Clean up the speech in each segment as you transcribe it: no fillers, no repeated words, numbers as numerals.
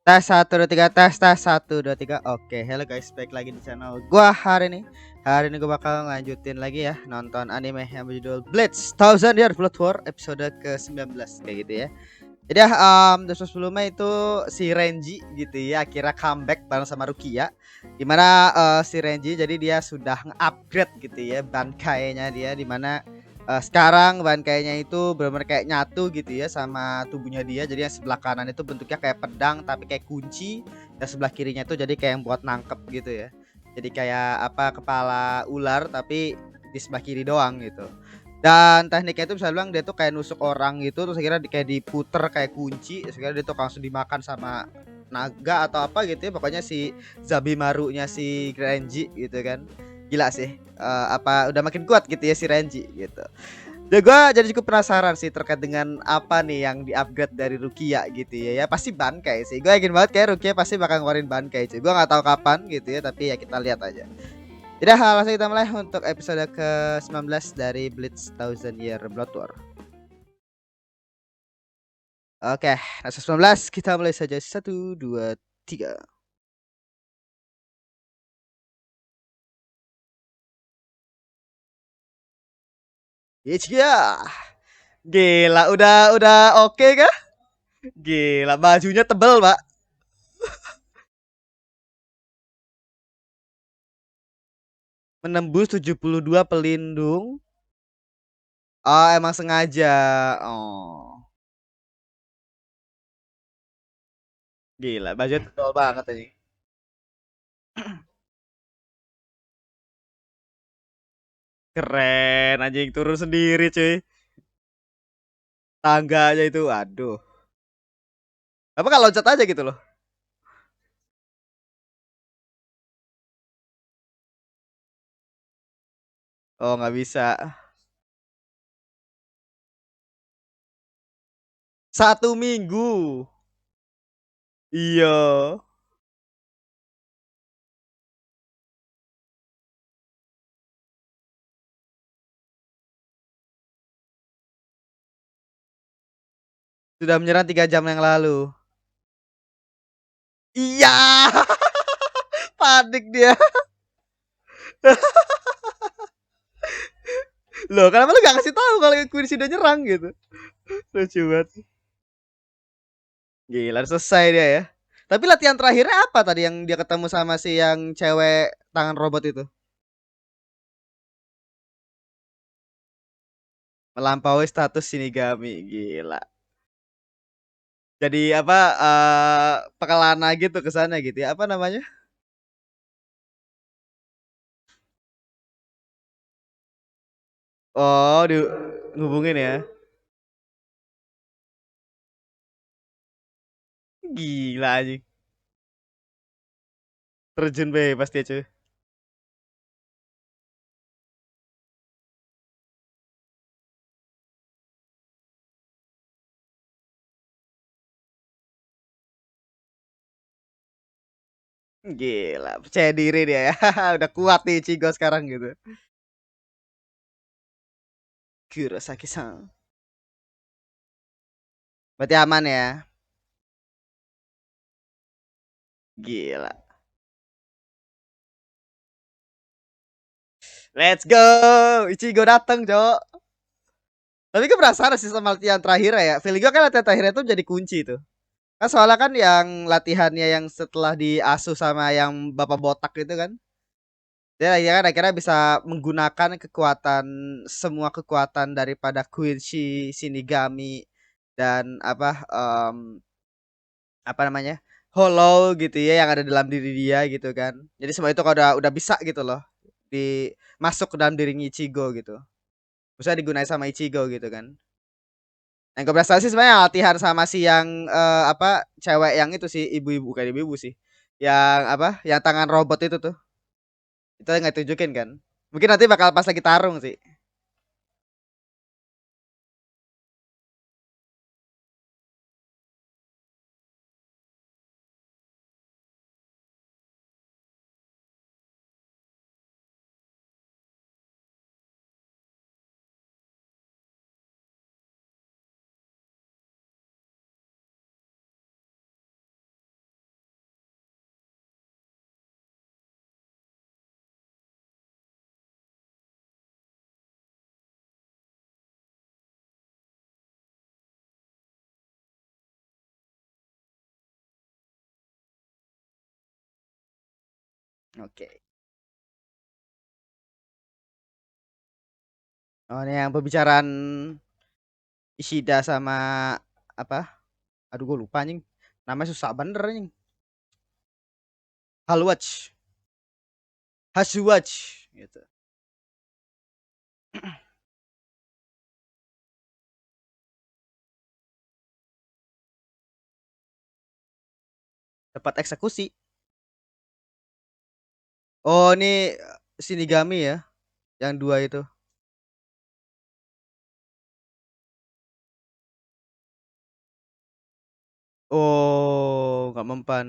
Tes satu dua tiga tes satu dua tiga. Oke, hello guys, balik lagi di channel gua hari ini. Hari ini gua bakal lanjutin lagi ya nonton anime yang berjudul Bleach Thousand Year Blood War episode ke-19 kayak gitu ya. Jadi ya terus sebelumnya itu si Renji gitu ya akhirnya comeback bareng sama Rukia. Dimana si Renji jadi dia sudah nge-upgrade gitu ya bankainya dia, dimana sekarang bankainya itu benar-benar kayak nyatu gitu ya sama tubuhnya dia. Jadi yang sebelah kanan itu bentuknya kayak pedang tapi kayak kunci, dan sebelah kirinya itu jadi kayak yang buat nangkep gitu ya. Jadi kayak apa, kepala ular tapi di sebelah kiri doang gitu. Dan tekniknya itu bisa bilang dia tuh kayak nusuk orang gitu, terus akhirnya kayak diputer kayak kunci, terus akhirnya dia tuh langsung dimakan sama naga atau apa gitu ya. Pokoknya si Zabimarunya si Renji gitu kan. Gila sih. Apa udah makin kuat gitu ya si Renji gitu. Ya gue jadi cukup penasaran sih terkait dengan apa nih yang di-upgrade dari Rukia gitu ya. Ya pasti Bankai sih. Gue yakin banget kayak Rukia pasti bakal ngeluarin Bankai cuy. Gue nggak tahu kapan gitu ya, tapi ya kita lihat aja. Tidak, langsung kita mulai untuk episode ke-19 dari Bleach Thousand Year Blood War. Oke, episode 19 kita mulai saja. Satu, dua, tiga. Ya, gila, udah oke kah? Gila, bajunya tebel, Pak. Menembus 72 pelindung. Oh, emang sengaja. Oh, gila, bajunya tebel banget ini. Keren, anjing turun sendiri, cuy. Tangganya itu, aduh. Apa kalau loncat aja gitu loh? Oh, nggak bisa. 1 minggu. Iya. Sudah menyerang 3 jam yang lalu. Iya. Panik dia. Loh, kenapa lu gak kasih tahu kalau Queen sudah nyerang gitu? Lucu banget. Gila, selesai dia ya. Tapi latihan terakhirnya apa tadi yang dia ketemu sama si yang cewek tangan robot itu? Melampaui status Shinigami. Gila. Jadi apa, pekelana gitu ke sana gitu ya. Apa namanya? Oh, di ngubungin ya. Gila aja. Terjun bebas dia cuy. Gila, percaya diri dia ya. Udah kuat nih Ichigo sekarang gitu. Kurosaki-san. Berarti aman ya. Gila. Let's go. Ichigo datang, Cok. Tapi gue penasaran sih sama latihan terakhir ya. Feeling gue kan latihan terakhirnya tuh jadi kunci tuh. Kan soalnya kan yang latihannya yang setelah diasuh sama yang bapak botak itu kan. Dia ya kan akhirnya bisa menggunakan kekuatan, semua kekuatan daripada Queen Shinigami dan apa namanya, hollow gitu ya yang ada dalam diri dia gitu kan. Jadi semua itu kalau udah bisa gitu loh di masuk ke dalam diri Ichigo gitu, bisa digunain sama Ichigo gitu kan. Yang gue berasa sih sebenarnya latihan sama si yang apa, cewek yang itu sih, ibu-ibu, bukan ibu-ibu sih, yang apa, yang tangan robot itu tuh, itu nggak tunjukin kan. Mungkin nanti bakal pas lagi tarung sih. Oke. Oh, ini yang pembicaraan Ishida sama apa? Aduh, gue lupa anjing. Namanya susah bener anjing. Halwatch. Hasuwatch gitu. Tempat eksekusi. Oh, ini Shinigami ya, yang dua itu. Oh, nggak mempan.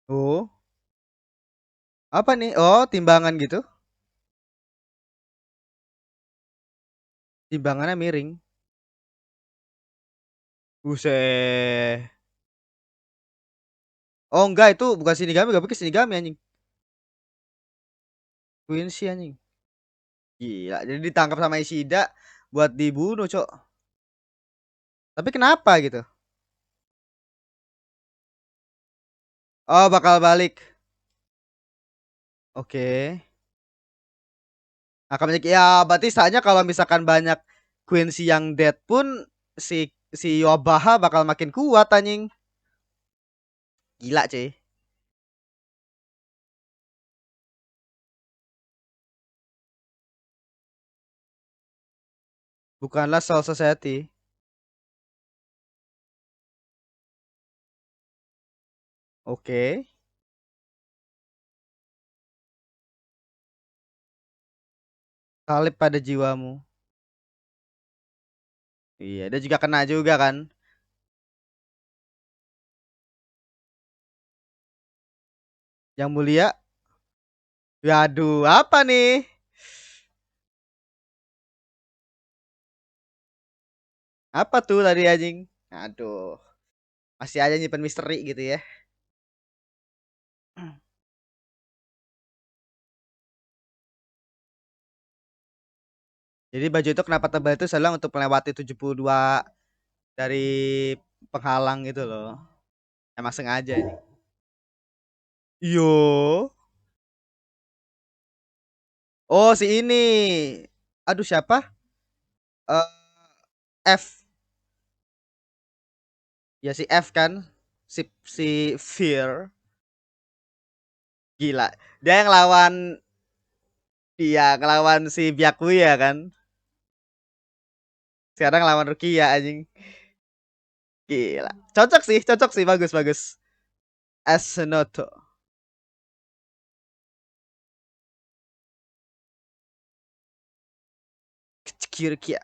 Oh, apa nih? Oh, timbangan gitu. Timbangannya miring. Buset. Oh, enggak, itu bukan Shinigami, gak pikir Shinigami anjing. Quincy anjing. Gila, jadi ditangkap sama Ishida buat dibunuh, Cok. Tapi kenapa gitu? Oh, bakal balik. Oke. Akan banyak ya, berarti saatnya kalau misalkan banyak Quincy yang dead pun si Yobaha bakal makin kuat anjing. Gila, cuy. Bukanlah Soul Society. Oke. Salib pada jiwamu. Iya, dia juga kena juga kan. Yang mulia. Waduh, apa nih? Apa tuh tadi anjing? Aduh, masih aja nyimpen misteri gitu ya. Jadi baju itu kenapa tebal itu selalu untuk melewati 72 dari penghalang gitu loh. Emang sengaja anjing. Yo. Oh, si ini. Aduh, siapa? F. Ya si F kan. Si Fear. Gila. Dia yang lawan dia ngelawan si Byakuya kan. Sekarang lawan Rukia anjing. Gila. Cocok sih, bagus bagus. Asenoto. Kira-kira.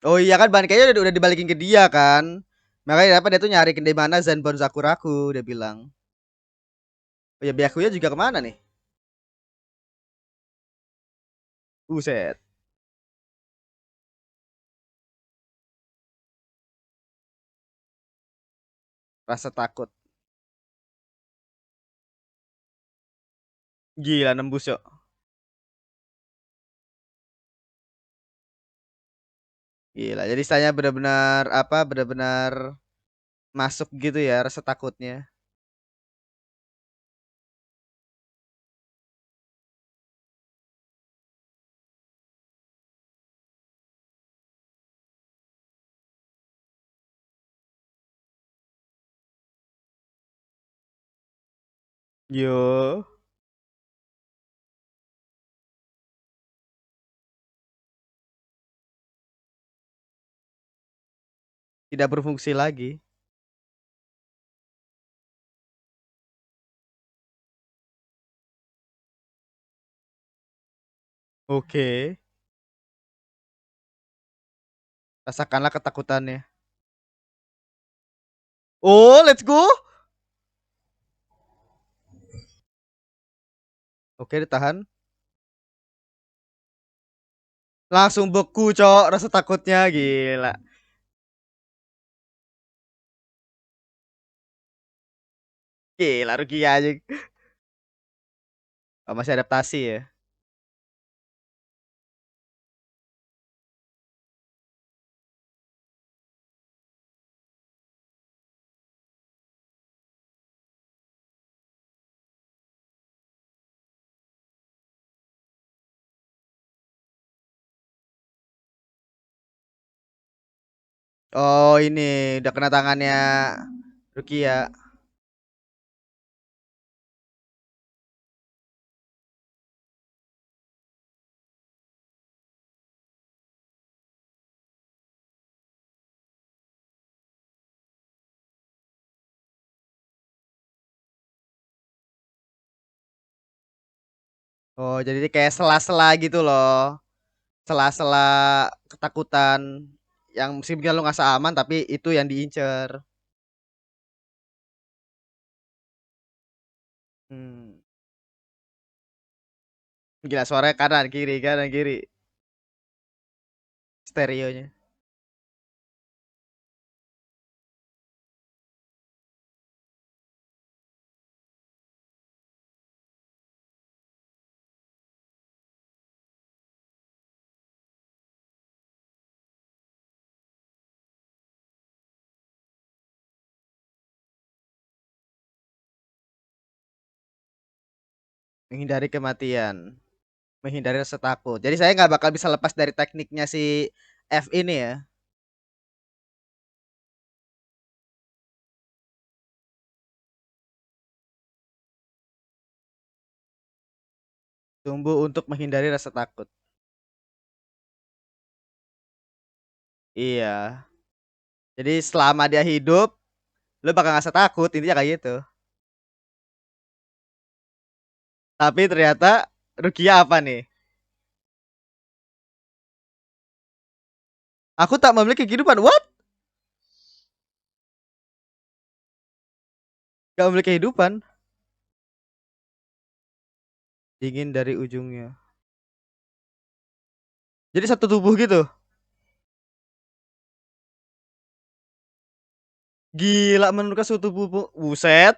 Oh iya kan ban kayaknya udah dibalikin ke dia kan. Makanya apa dia tuh nyari di mana Zenbon Sakuraku dia bilang. Oh ya Byakuya juga kemana nih? Buset, rasa takut. Gila nembus yo. Gila. Jadi saya benar-benar apa benar-benar masuk gitu ya rasa takutnya. Yo, tidak berfungsi lagi. Oke. Rasakanlah ketakutannya. Oh, let's go. Oke, ditahan. Langsung beku, cok. Rasa takutnya gila. Gila Rukia anjing. Oh, masih adaptasi ya. Oh, ini udah kena tangannya Rukia. Oh, jadi dia kayak sela-sela gitu loh. Sela-sela ketakutan yang mungkin lu ngerasa aman tapi itu yang diincer. Hmm. Gila suaranya kanan kiri stereonya. Menghindari kematian, menghindari rasa takut. Jadi saya nggak bakal bisa lepas dari tekniknya si F ini ya. Tumbuh untuk menghindari rasa takut. Iya. Jadi selama dia hidup, lu bakal ngerasa takut intinya kayak gitu. Tapi ternyata Rukia apa nih? Aku tak memiliki kehidupan. What? Gak memiliki kehidupan. Dingin dari ujungnya. Jadi satu tubuh gitu. Gila menurunkan suhu tubuh. Buset.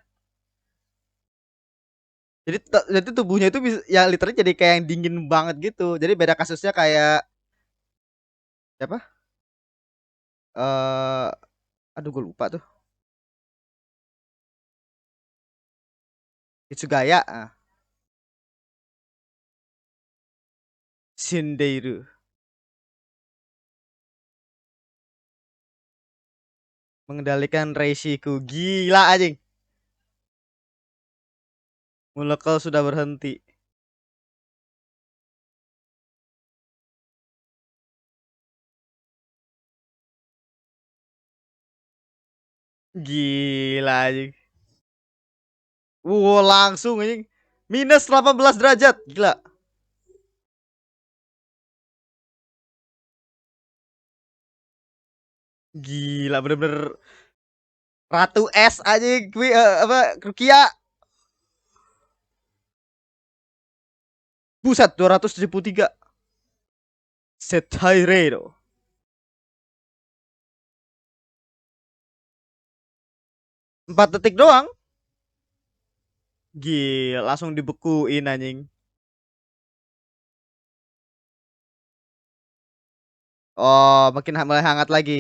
Jadi tubuhnya itu bisa ya literally jadi kayak yang dingin banget gitu. Jadi beda kasusnya kayak siapa? Eh aduh gue lupa tuh. Hitsugaya, Shinderu mengendalikan Reishiku. Gila anjing. Molekul sudah berhenti. Gila anjing. Wow, langsung anjing. Minus 18 derajat. Gila. Gila bener-bener Ratu S anjing. Apa Rukia. Buset 273. Setairero. 4 detik doang. Gila langsung dibekuin anjing. Oh, makin mulai hangat lagi.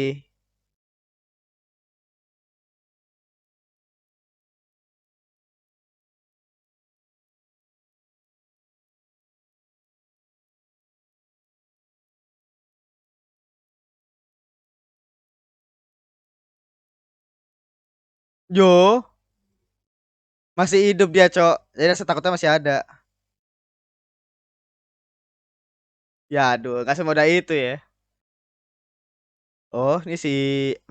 Yo, masih hidup dia, Cok. Jadi rasa takutnya masih ada. Ya, aduh, gak semudah itu ya. Oh, ini si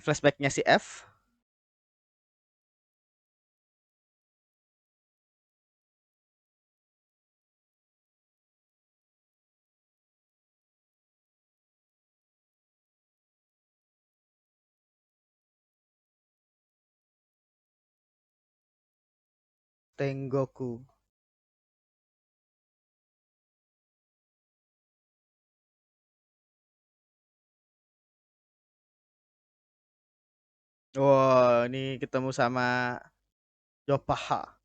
flashbacknya si F. Tengoku. Wow, ini ketemu sama Yopaha.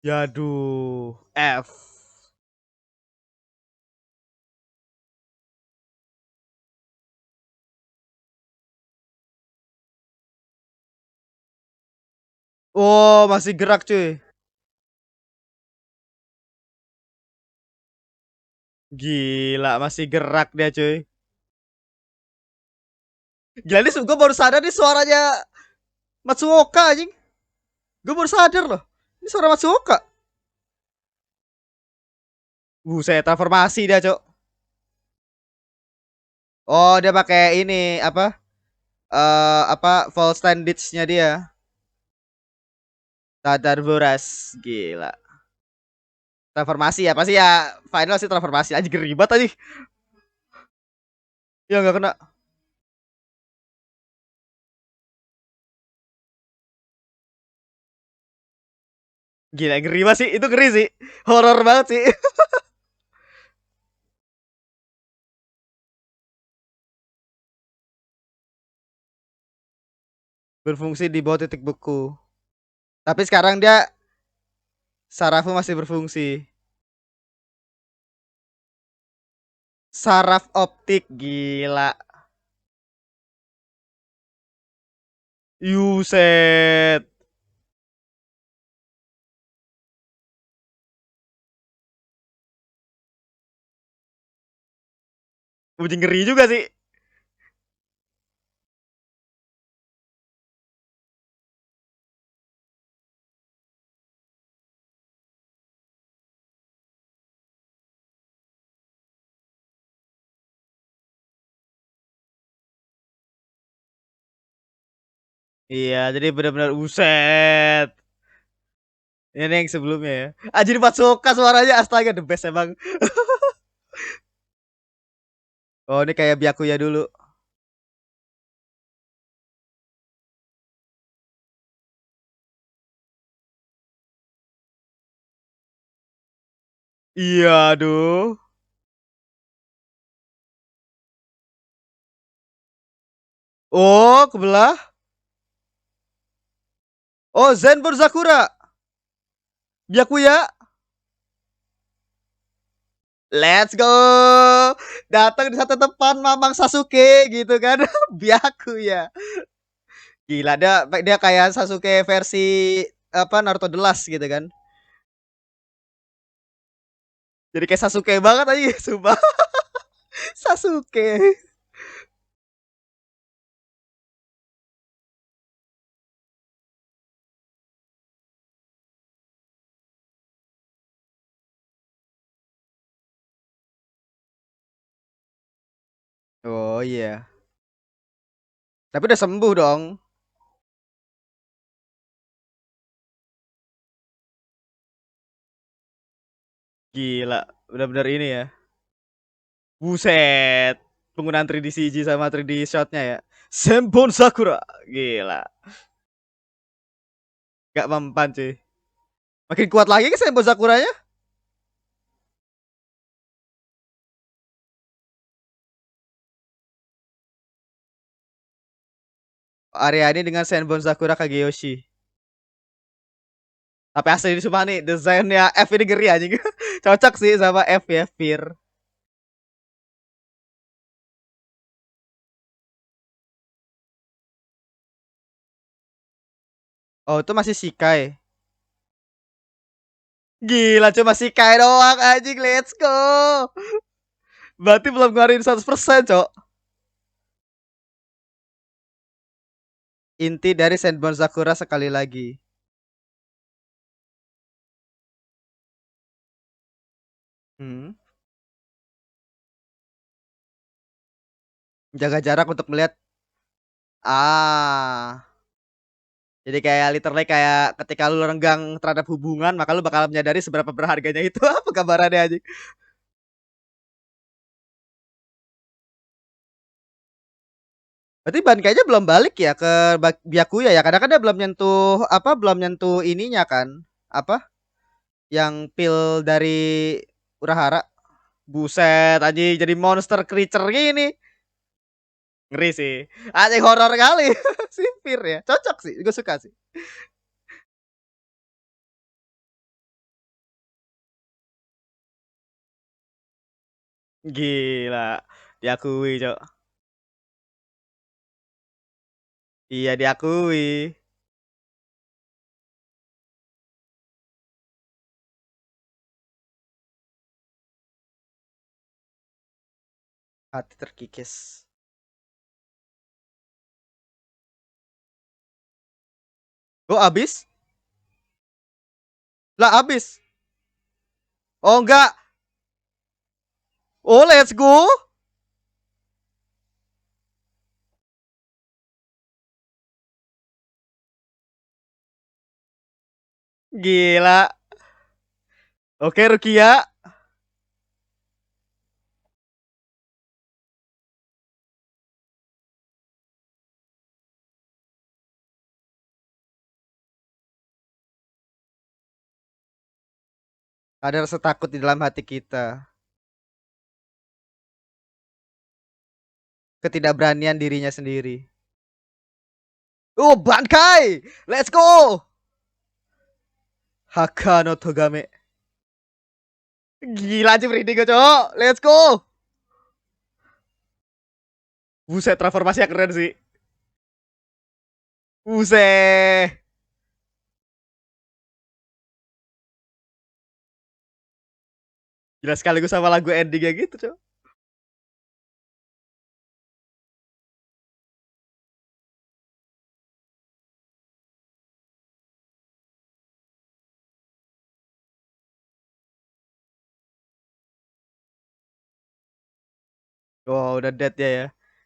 Yaduh. F. Oh, masih gerak cuy. Gila, masih gerak dia cuy. Gila nih, gue baru sadar nih suaranya Matsuoka anjing. Gue baru sadar loh. Ini suara Matsuoka. Buset, transformasi dia, Cok. Oh, dia pakai ini apa? Apa full standage-nya dia. Tadar Boras. Gila. Transformasi ya, pasti ya final sih transformasi aja, ribet aja. Ya nggak kena. Gila, ngeri banget sih. Itu ngeri sih. Horor banget sih. Berfungsi di bawah titik beku. Tapi sekarang dia Sarafu masih berfungsi. Saraf optik, gila. Yuset. Uji ngeri juga sih. Iya, jadi benar-benar uset. Ini yang sebelumnya ya. Anjir, Matsuoka suaranya astaga the best emang. Oh, ini kayak Byakuya dulu. Iya, aduh. Oh, kebelah. Oh, Zenbur Sakura. Byakuya. Let's go. Datang di satu tempat Mamang Sasuke gitu kan. Byakuya. Gila, dia kayak Sasuke versi apa Naruto The Last gitu kan. Jadi kayak Sasuke banget aja, sumpah. Sasuke. Oh iya. Tapi udah sembuh dong. Gila, benar-benar ini ya. Buset. Penggunaan 3D CG sama 3D shotnya ya. Senbon Sakura. Gila. Gak mempan cuy. Makin kuat lagi ke Senbon Sakuranya. Area ini dengan Senbon Sakura Kageyoshi. Tapi asli ini sumpah nih, desainnya F ini ngeri aja. Cocok sih sama F ya, Fear. Oh, itu masih Shikai. Gila, cuma Shikai doang anjing, let's go. Berarti belum ngeluarin 100%, Cok. Inti dari Senbon Sakura sekali lagi. Hmm. Jaga jarak untuk melihat. Ah. Jadi kayak literally kayak ketika lu renggang terhadap hubungan, maka lu bakal menyadari seberapa berharganya itu. Apa gambarannya aja. Berarti Ban kayaknya belum balik ya ke Byakuya ya. Kadang kadang dia belum nyentuh apa, belum nyentuh ininya kan. Apa? Yang pil dari Urahara. Buset, aja jadi monster creature gini. Ngeri sih. Anjing horor kali. Sipir ya. Cocok sih, gue suka sih. Gila. Diakui, Cok. Iya, diakui. Hati terkikis. Oh, abis? Lah, abis. Oh, enggak. Oh, let's go. Gila. Oke, Rukia. Ada rasa takut di dalam hati kita. Ketidakberanian dirinya sendiri. Oh, Bankai. Let's go. Haka no Togame. Gila aja merinding gue, cowok. Let's go. Buset, transformasinya keren sih. Buset. Gila sekaligus sama lagu endingnya gitu, cowok. Oh, udah dead ya ya.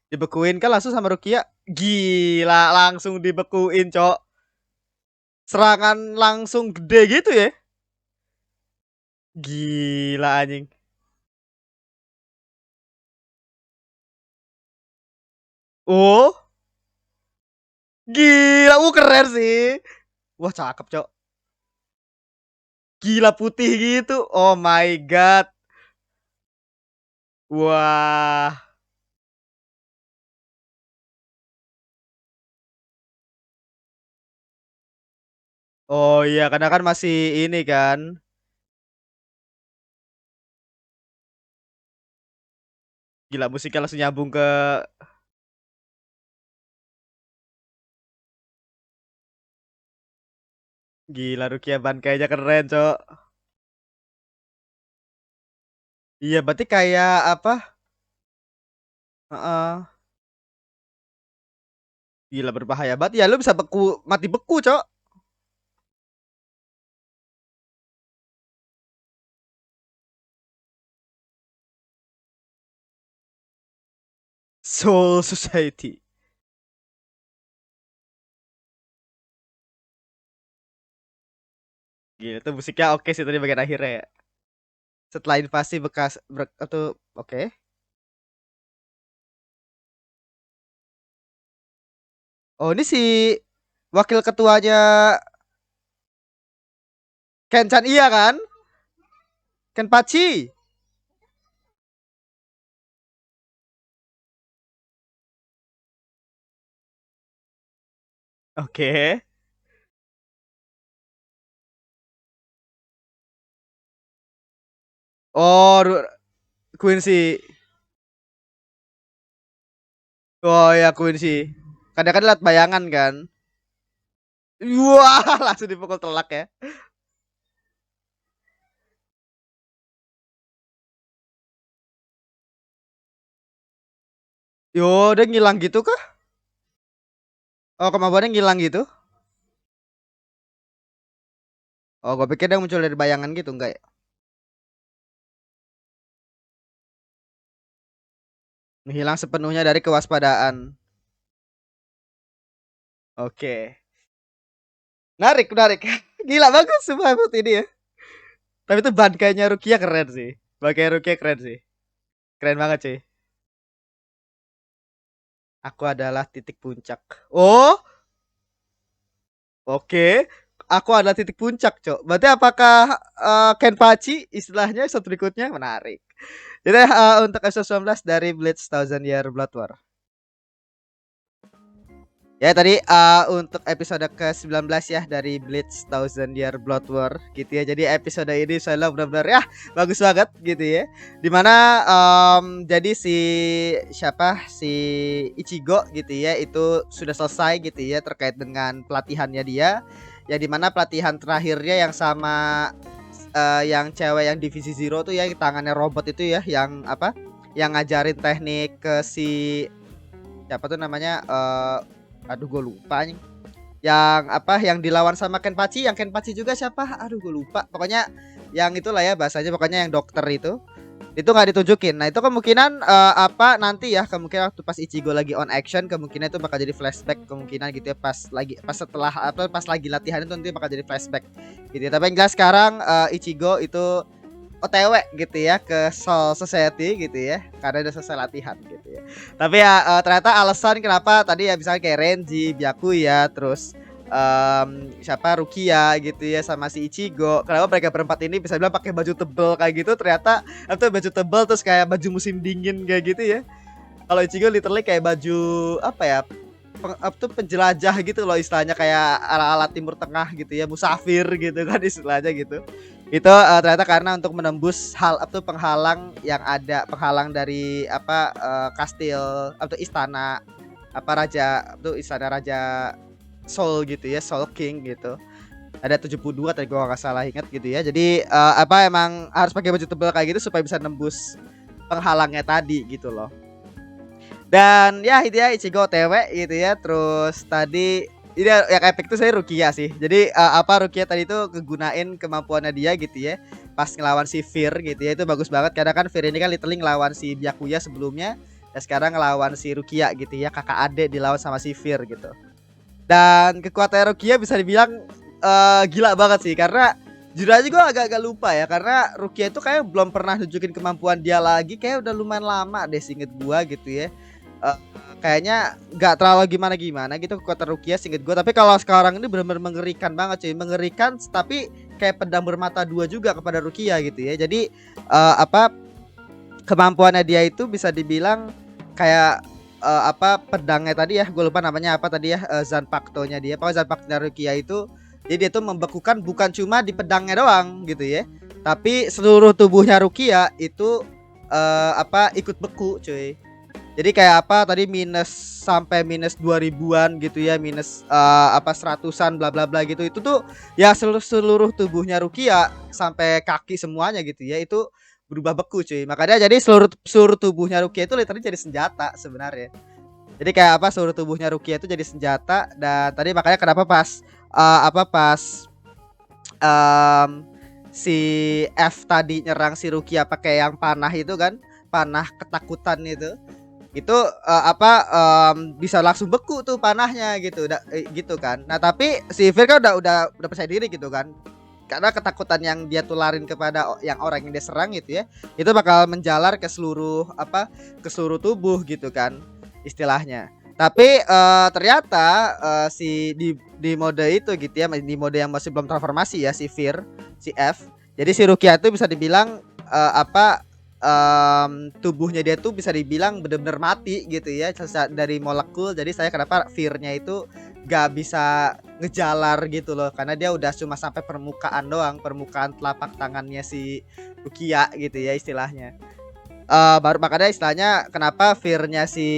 Dibekuin kan langsung sama Rukia. Gila, langsung dibekuin, cowok. Serangan langsung gede gitu ya. Gila anjing. Oh, gila, keren sih. Wah, cakep, cowok. Gila putih gitu. Oh my god. Wah. Oh iya, karena kan masih ini kan. Gila musiknya langsung nyambung ke gila Rukia Bankainya keren, cok. Iya, berarti kayak apa? Heeh. Gila berbahaya banget. Ya lu bisa beku, mati beku, cok. Soul Society. Gila tuh musiknya oke sih tadi bagian akhirnya ya. Setelah invasi bekas atau oke. Oh, ini si wakil ketuanya Kenchan iya kan? Kenpachi. Oke. Oh, Quincy. Oh ya Quincy. Kadang-kadang lihat bayangan kan. Wah, langsung dipukul telak ya. Yo, dia ngilang gitu kah? Oh, kemampuannya ngilang gitu? Oh, gue pikir dia muncul dari bayangan gitu, enggak ya? Menghilang sepenuhnya dari kewaspadaan. Oke. Narik, narik. Gila bagus semua emot ini ya. Tapi itu kayaknya Rukia keren sih. Bangkai Rukia keren sih. Keren banget sih. Aku adalah titik puncak. Oh, oke. Aku adalah titik puncak, Cok. Berarti apakah Kenpachi istilahnya episode berikutnya menarik. Jadi untuk episode 19 dari Blitz Thousand Year Blood War. Ya tadi untuk episode ke-19 ya dari Bleach Thousand Year Blood War gitu ya. Jadi episode ini saya benar-benar ya bagus banget gitu ya. Dimana jadi si Ichigo gitu ya itu sudah selesai gitu ya terkait dengan pelatihannya dia. Ya dimana pelatihan terakhirnya yang sama yang cewek yang divisi Zero tuh ya yang tangannya robot itu ya yang apa? Yang ngajarin teknik ke si siapa tuh namanya aduh gue lupa nih. Yang apa yang dilawan sama Kenpachi, yang Kenpachi juga siapa? Aduh gue lupa. Pokoknya yang itulah ya bahasanya pokoknya yang dokter itu nggak ditunjukin. Nah itu kemungkinan apa nanti ya kemungkinan waktu pas Ichigo lagi on action kemungkinan itu bakal jadi flashback kemungkinan gitu ya pas setelah atau pas lagi latihan itu nanti bakal jadi flashback gitu ya. Tapi yang jelas sekarang Ichigo itu OTW gitu ya ke Soul Society gitu ya karena udah selesai latihan gitu ya. Tapi ya ternyata alasan kenapa tadi ya misalnya kayak Renji, Byakuya, terus siapa Rukia gitu ya sama si Ichigo. Kenapa mereka berempat ini bisa bilang pakai baju tebel kayak gitu ternyata atau baju tebel terus kayak baju musim dingin kayak gitu ya. Kalau Ichigo literally kayak baju apa ya? Penjelajah gitu loh istilahnya kayak ala-ala Timur Tengah gitu ya, musafir gitu kan istilahnya gitu. Itu ternyata karena untuk menembus hal itu penghalang yang ada penghalang dari apa kastil atau istana apa raja itu istana raja Soul gitu ya, Soul King gitu. Ada 72 tadi gua nggak salah ingat gitu ya. Jadi apa emang harus pakai baju tebal kayak gitu supaya bisa nembus penghalangnya tadi gitu loh. Dan ya itu ya Ichigo OTW gitu ya. Terus tadi ini yang epic tuh saya Rukia sih. Jadi apa Rukia tadi tuh kegunain kemampuannya dia gitu ya. Pas ngelawan si Fear gitu ya. Itu bagus banget karena kan Fear ini kan literally ngelawan si Byakuya sebelumnya. Dan sekarang ngelawan si Rukia gitu ya. Kakak adik dilawan sama si Fear gitu. Dan kekuatan Rukia bisa dibilang gila banget sih karena jujur aja gue agak-agak lupa ya karena Rukia itu kayak belum pernah nunjukin kemampuan dia lagi kayak udah lumayan lama deh seinget gue gitu ya. Eh, kayaknya nggak terlalu gimana-gimana gitu kekuatan Rukia singkat gue tapi kalau sekarang ini benar-benar mengerikan banget cuy mengerikan tapi kayak pedang bermata dua juga kepada Rukia gitu ya jadi apa kemampuannya dia itu bisa dibilang kayak apa pedangnya tadi ya gue lupa namanya apa tadi ya Zanpakuto-nya dia pokoknya Zanpakuto Rukia itu jadi dia tuh membekukan bukan cuma di pedangnya doang gitu ya tapi seluruh tubuhnya Rukia itu apa ikut beku cuy. Jadi kayak apa tadi minus sampai minus 2000-an gitu ya, minus apa seratusan bla bla bla gitu. Itu tuh ya seluruh tubuhnya Rukia sampai kaki semuanya gitu ya. Itu berubah beku cuy. Makanya jadi seluruh seluruh tubuhnya Rukia itu literally jadi senjata sebenarnya. Jadi kayak apa seluruh tubuhnya Rukia itu jadi senjata dan tadi makanya kenapa pas apa pas um, si F tadi nyerang si Rukia pakai yang panah itu kan, panah ketakutan itu apa bisa langsung beku tuh panahnya gitu gitu kan. Nah tapi si Fir kan udah percaya diri gitu kan karena ketakutan yang dia tularin kepada yang orang yang dia serang gitu ya itu bakal menjalar ke seluruh apa ke seluruh tubuh gitu kan istilahnya. Tapi ternyata si di mode itu gitu ya di mode yang masih belum transformasi ya si Fir si F jadi si Rukia itu bisa dibilang apa tubuhnya dia tuh bisa dibilang benar-benar mati gitu ya dari molekul. Jadi saya kenapa fear-nya itu gak bisa ngejalar gitu loh karena dia udah cuma sampai permukaan doang, permukaan telapak tangannya si Rukia gitu ya istilahnya. Baru makanya istilahnya kenapa fear-nya si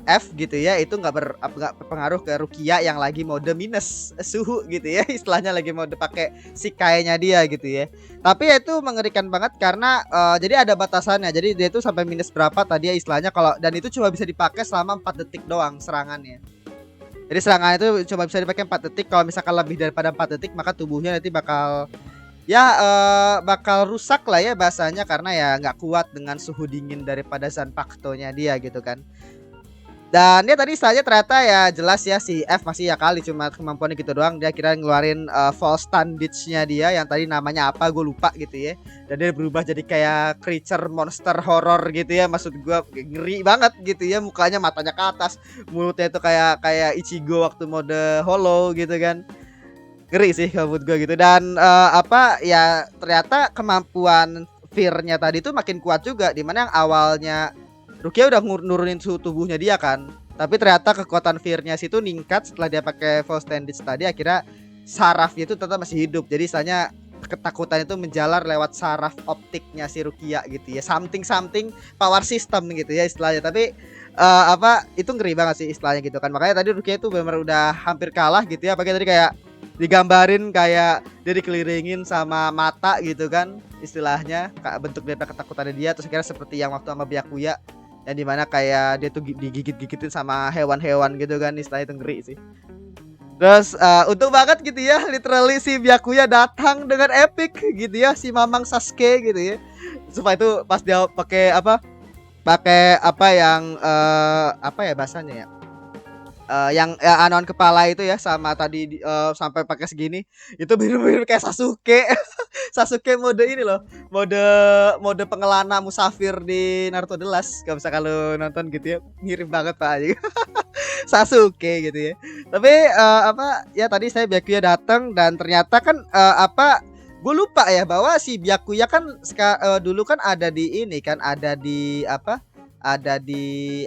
F gitu ya itu nggak berpengaruh ke Rukia yang lagi mode minus suhu gitu ya istilahnya lagi mode pakai si kayaknya dia gitu ya. Tapi ya itu mengerikan banget karena jadi ada batasannya. Jadi dia itu sampai minus berapa tadi ya istilahnya kalau dan itu cuma bisa dipakai selama 4 detik doang serangannya. Jadi serangan itu cuma bisa dipakai 4 detik. Kalau misalkan lebih daripada 4 detik maka tubuhnya nanti bakal ya bakal rusak lah ya bahasanya karena ya nggak kuat dengan suhu dingin daripada Zanpakuto-nya dia gitu kan. Dan dia tadi saja ternyata ya jelas ya si F masih ya kali cuma kemampuannya gitu doang. Dia kira ngeluarin false standage-nya dia yang tadi namanya apa gue lupa gitu ya. Dan dia berubah jadi kayak creature monster horror gitu ya. Maksud gue ngeri banget gitu ya mukanya matanya ke atas, mulutnya itu kayak Ichigo waktu mode hollow gitu kan. Ngeri sih kalau menurut gue gitu. Dan apa ya ternyata kemampuan fear-nya tadi tuh makin kuat juga dimana yang awalnya Rukia udah nurunin suhu tubuhnya dia kan Tapi ternyata kekuatan fear-nya situ ningkat setelah dia pakai full standage tadi. Akhirnya sarafnya itu tetap masih hidup. Jadi istilahnya ketakutan itu menjalar lewat saraf optiknya si Rukia gitu ya. Something power system gitu ya istilahnya. Tapi itu ngeri banget sih istilahnya gitu kan. Makanya tadi Rukia itu benar udah hampir kalah gitu ya. Pakai tadi kayak digambarin kayak dia dikelilingin sama mata gitu kan istilahnya, bentuk dari ketakutannya dia. Terus akhirnya seperti yang waktu sama Byakuya, yang dimana kayak dia tuh digigit-gigitin sama hewan-hewan gitu kan, istilahnya itu ngeri sih. Terus untung banget gitu ya, literally si Byakuya datang dengan epic gitu ya, si Mamang Sasuke gitu ya. Supaya itu pas dia pakai apa yang apa ya bahasanya ya, yang anon kepala itu ya, sama tadi sampai pakai segini, itu bener-bener kayak Sasuke. Sasuke mode ini loh, mode pengelana musafir di Naruto The Last. Kalau misalkan lu nonton gitu ya, mirip banget Pak. Sasuke gitu ya. Tapi apa ya, tadi saya Byakuya datang dan ternyata kan gue lupa ya bahwa si Byakuya kan dulu kan ada di ini kan, ada di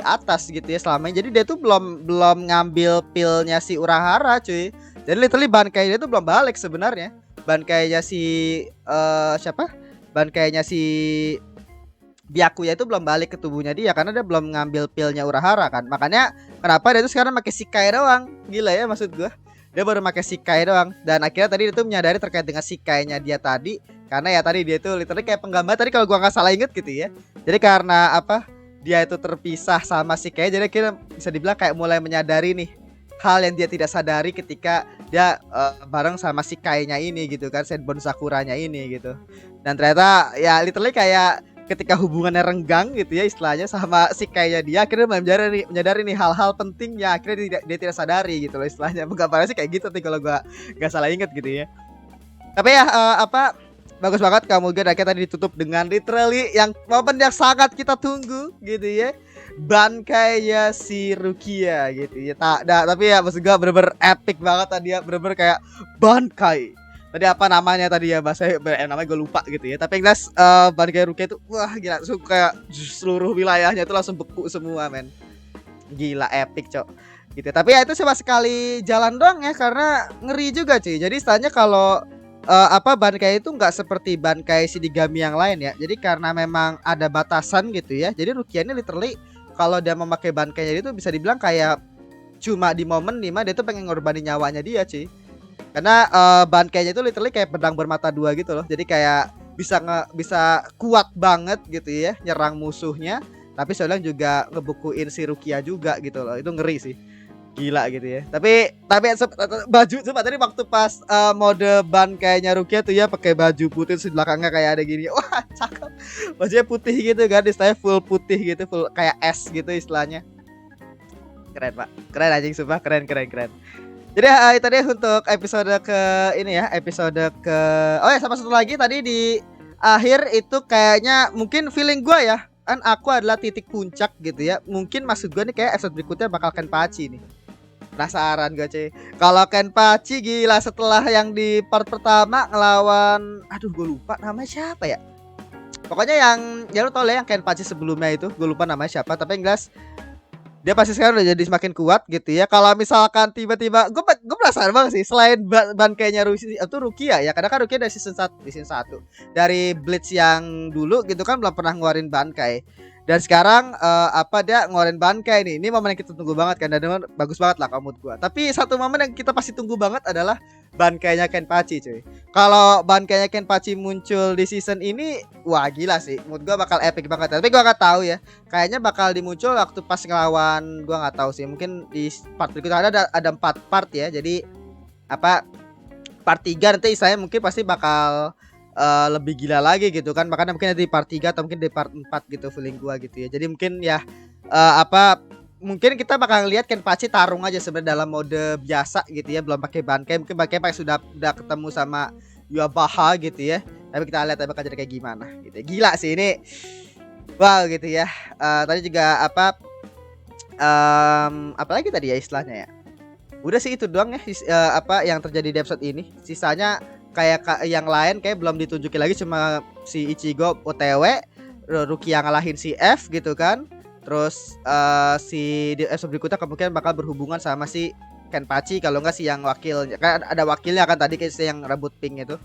atas gitu ya selama ini. Jadi dia tuh belum ngambil pilnya si Urahara cuy. Jadi literally Bankai dia tuh belum balik sebenarnya. Bankainya si siapa? Bankainya si Byakuya itu belum balik ke tubuhnya dia karena dia belum ngambil pilnya Urahara kan. Makanya kenapa dia tuh sekarang pakai Shikai doang. Gila ya maksud gua. Dia baru pakai Shikai doang, dan akhirnya tadi itu menyadari terkait dengan Shikainya dia tadi, karena ya tadi dia tuh literally kayak penggambar tadi kalau gua nggak salah inget gitu ya. Jadi karena dia itu terpisah sama Shikai, jadi kita bisa dibilang kayak mulai menyadari nih hal yang dia tidak sadari ketika dia bareng sama Shikainya ini gitu kan, Senbon Sakuranya ini gitu. Dan ternyata ya literally kayak ketika hubungannya renggang gitu ya istilahnya sama Shikainya dia, akhirnya menyadari nih hal-hal penting yang akhirnya dia tidak sadari gitu loh istilahnya. Gambarnya sih kayak gitu nih kalau gua nggak salah inget gitu ya. Tapi ya bagus banget kamu akhirnya tadi ditutup dengan literally yang momen yang sangat kita tunggu gitu ya, Bankainya si Rukia gitu ya. Tapi ya maksud gua bener-bener epic banget tadi ya, bener-bener kayak Bankai. Tadi apa namanya tadi ya, bahasa namanya gue lupa gitu ya. Tapi yang jelas Bankai Rukia itu wah gila, kayak seluruh wilayahnya itu langsung beku semua men. Gila epic cok gitu. Tapi ya itu cuma sekali jalan doang ya, karena ngeri juga cuy. Jadi istilahnya kalau Bankai itu nggak seperti Bankai Shinigami yang lain ya. Jadi karena memang ada batasan gitu ya. Jadi Rukia ini literally kalau dia memakai Bankainya itu bisa dibilang kayak cuma di momen dimana dia tuh pengen ngorbanin nyawanya dia cuy. Karena Bankainya itu literally kayak pedang bermata dua gitu loh. Jadi kayak bisa kuat banget gitu ya nyerang musuhnya, tapi soalnya juga ngebukuin si Rukia juga gitu loh. Itu ngeri sih. Gila gitu ya. Tapi baju coba tadi waktu pas mode Bankainya Rukia tuh ya pakai baju putih, di belakangnya kayak ada gini. Wah, cakep. Bajunya putih gitu kan, istilahnya full putih gitu, full kayak es gitu istilahnya. Keren, Pak. Keren anjing sumpah, keren. Jadi itu dia untuk episode ke ini ya, episode ke oh ya, sama satu lagi tadi di akhir itu kayaknya mungkin feeling gua ya, kan aku adalah titik puncak gitu ya. Mungkin maksud gua nih kayak episode berikutnya bakal Kenpachi nih. Penasaran gue cuy. Kalau Kenpachi gila, setelah yang di part pertama ngelawan, aduh gue lupa namanya siapa ya. Pokoknya yang ya lu tau lah yang Kenpachi sebelumnya itu, gue lupa namanya siapa, tapi yang jelas dia pasti sekarang udah jadi semakin kuat gitu ya. Kalau misalkan tiba-tiba gue penasaran banget sih, selain Bankainya Rukia ya, karena kan Rukia dari season 1 dari Bleach yang dulu gitu kan belum pernah ngeluarin Bankai. Dan sekarang dia ngeluarin Bankai nih. Ini momen yang kita tunggu banget kan, dan bagus banget lah kalau menurut gua. Tapi satu momen yang kita pasti tunggu banget adalah Bankainya Kenpachi cuy. Kalau Bankainya Kenpachi muncul di season ini, wah gila sih. Menurut gua bakal epic banget. Tapi gua nggak tahu ya. Kayaknya bakal dimuncul waktu pas ngelawan, gua nggak tahu sih. Mungkin di part berikutnya ada 4 part ya. Jadi part 3 nanti saya mungkin pasti bakal lebih gila lagi gitu kan. Makanya mungkin di part 3 atau mungkin di part 4 gitu feeling gua gitu ya. Jadi mungkin ya mungkin kita bakal lihat Kenpachi tarung aja sebenarnya dalam mode biasa gitu ya, belum pakai Bankai. Mungkin Bankai pas sudah ketemu sama Yamaha gitu ya. Tapi kita lihat bakal jadi kayak gimana gitu. Gila sih ini. Wow gitu ya. Tadi juga apalagi tadi ya istilahnya ya. Udah sih itu doang ya yang terjadi di episode ini. Sisanya kayak yang lain kayak belum ditunjukin lagi, cuma si Ichigo OTW, Rukia ngalahin si F gitu kan. Terus si di episode berikutnya kemungkinan bakal berhubungan sama si Kenpachi, kalau enggak si yang wakilnya. Kan ada wakilnya kan tadi kayak si yang rambut pink itu.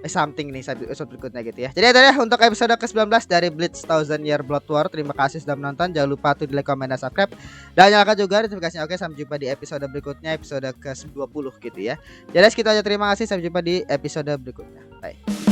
Something nih episode berikutnya gitu ya. Jadi itu ya untuk episode ke-19 dari Blitz Thousand Year Blood War. Terima kasih sudah menonton. Jangan lupa tuh di like, comment, dan subscribe. Dan nyalakan juga notifikasinya. Oke, sampai jumpa di episode berikutnya, episode ke-20 gitu ya. Jadi segitu aja, terima kasih. Sampai jumpa di episode berikutnya. Bye.